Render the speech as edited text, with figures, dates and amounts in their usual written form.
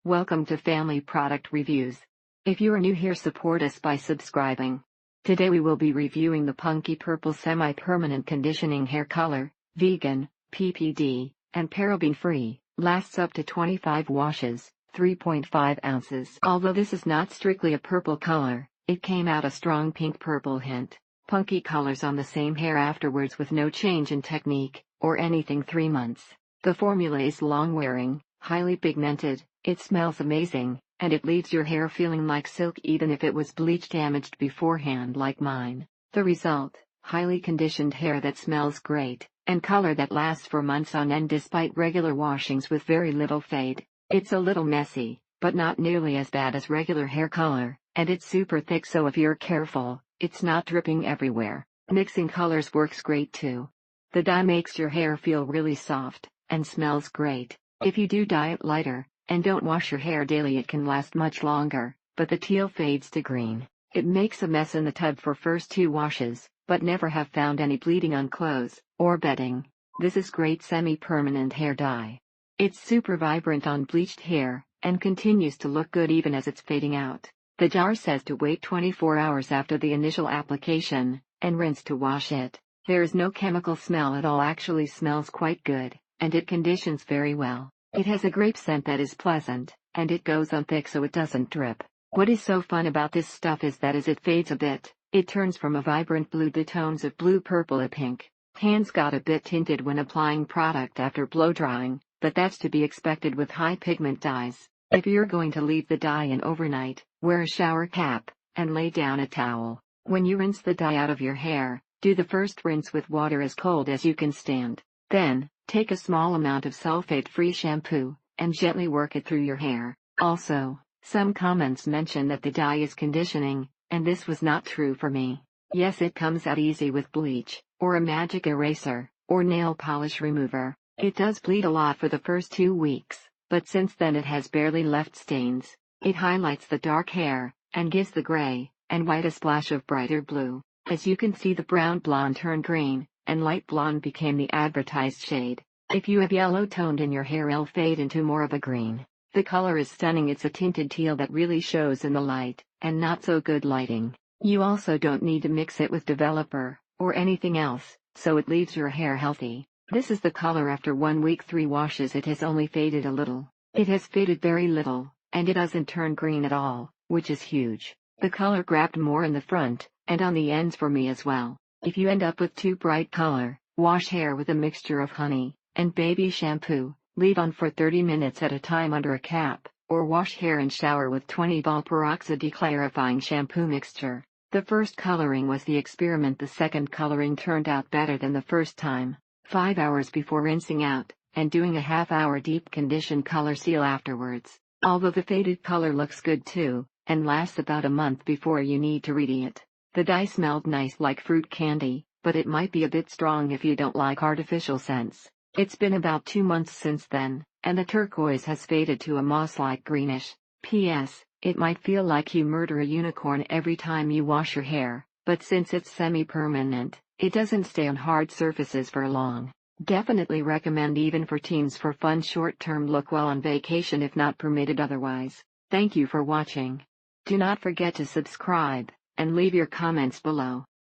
Welcome to Family Product Reviews. If you are new here, support us by subscribing. Today we will be reviewing the Punky Purple Semi-Permanent Conditioning Hair Color, vegan, PPD, and paraben-free, lasts up to 25 washes, 3.5 ounces. Although this is not strictly a purple color, it came out a strong pink-purple hint. Punky colors on the same hair afterwards with no change in technique, or anything 3 months. The formula is long-wearing, highly pigmented, it smells amazing, and it leaves your hair feeling like silk even if it was bleach damaged beforehand like mine. The result, highly conditioned hair that smells great, and color that lasts for months on end despite regular washings with very little fade. It's a little messy, but not nearly as bad as regular hair color, and it's super thick, so if you're careful, it's not dripping everywhere. Mixing colors works great too. The dye makes your hair feel really soft, and smells great. If you do dye it lighter, and don't wash your hair daily, it can last much longer, but the teal fades to green. It makes a mess in the tub for first 2 washes, but never have found any bleeding on clothes, or bedding. This is great semi-permanent hair dye. It's super vibrant on bleached hair, and continues to look good even as it's fading out. The jar says to wait 24 hours after the initial application, and rinse to wash it. There is no chemical smell at all, actually smells quite good, and it conditions very well. It has a grape scent that is pleasant, and it goes on thick so it doesn't drip. What is so fun about this stuff is that as it fades a bit, it turns from a vibrant blue to tones of blue, purple, and pink. Hands got a bit tinted when applying product after blow drying, but that's to be expected with high pigment dyes. If you're going to leave the dye in overnight, wear a shower cap, and lay down a towel. When you rinse the dye out of your hair, do the first rinse with water as cold as you can stand. Then, take a small amount of sulfate-free shampoo, and gently work it through your hair. Also, some comments mention that the dye is conditioning, and this was not true for me. Yes, it comes out easy with bleach, or a magic eraser, or nail polish remover. It does bleed a lot for the first 2 weeks, but since then it has barely left stains. It highlights the dark hair, and gives the gray and white a splash of brighter blue. As you can see, the brown blonde turned green, and light blonde became the advertised shade. If you have yellow toned in your hair, it'll fade into more of a green. The color is stunning. It's a tinted teal that really shows in the light, and not so good lighting. You also don't need to mix it with developer, or anything else, so it leaves your hair healthy. This is the color after 1 week, 3 washes. It has only faded a little. It has faded very little, and it doesn't turn green at all, which is huge. The color grabbed more in the front, and on the ends for me as well. If you end up with too bright color, wash hair with a mixture of honey and baby shampoo, leave on for 30 minutes at a time under a cap, or wash hair and shower with 20-ball peroxide declarifying shampoo mixture. The first coloring was the experiment. The second coloring turned out better than the first time. 5 hours before rinsing out, and doing a half-hour deep condition color seal afterwards. Although the faded color looks good too, and lasts about a month before you need to ready it. The dye smelled nice like fruit candy, but it might be a bit strong if you don't like artificial scents. It's been about 2 months since then, and the turquoise has faded to a moss-like greenish. P.S. It might feel like you murder a unicorn every time you wash your hair, but since it's semi-permanent, it doesn't stay on hard surfaces for long. Definitely recommend even for teens for fun short-term look while on vacation if not permitted otherwise. Thank you for watching. Do not forget to subscribe, and leave your comments below.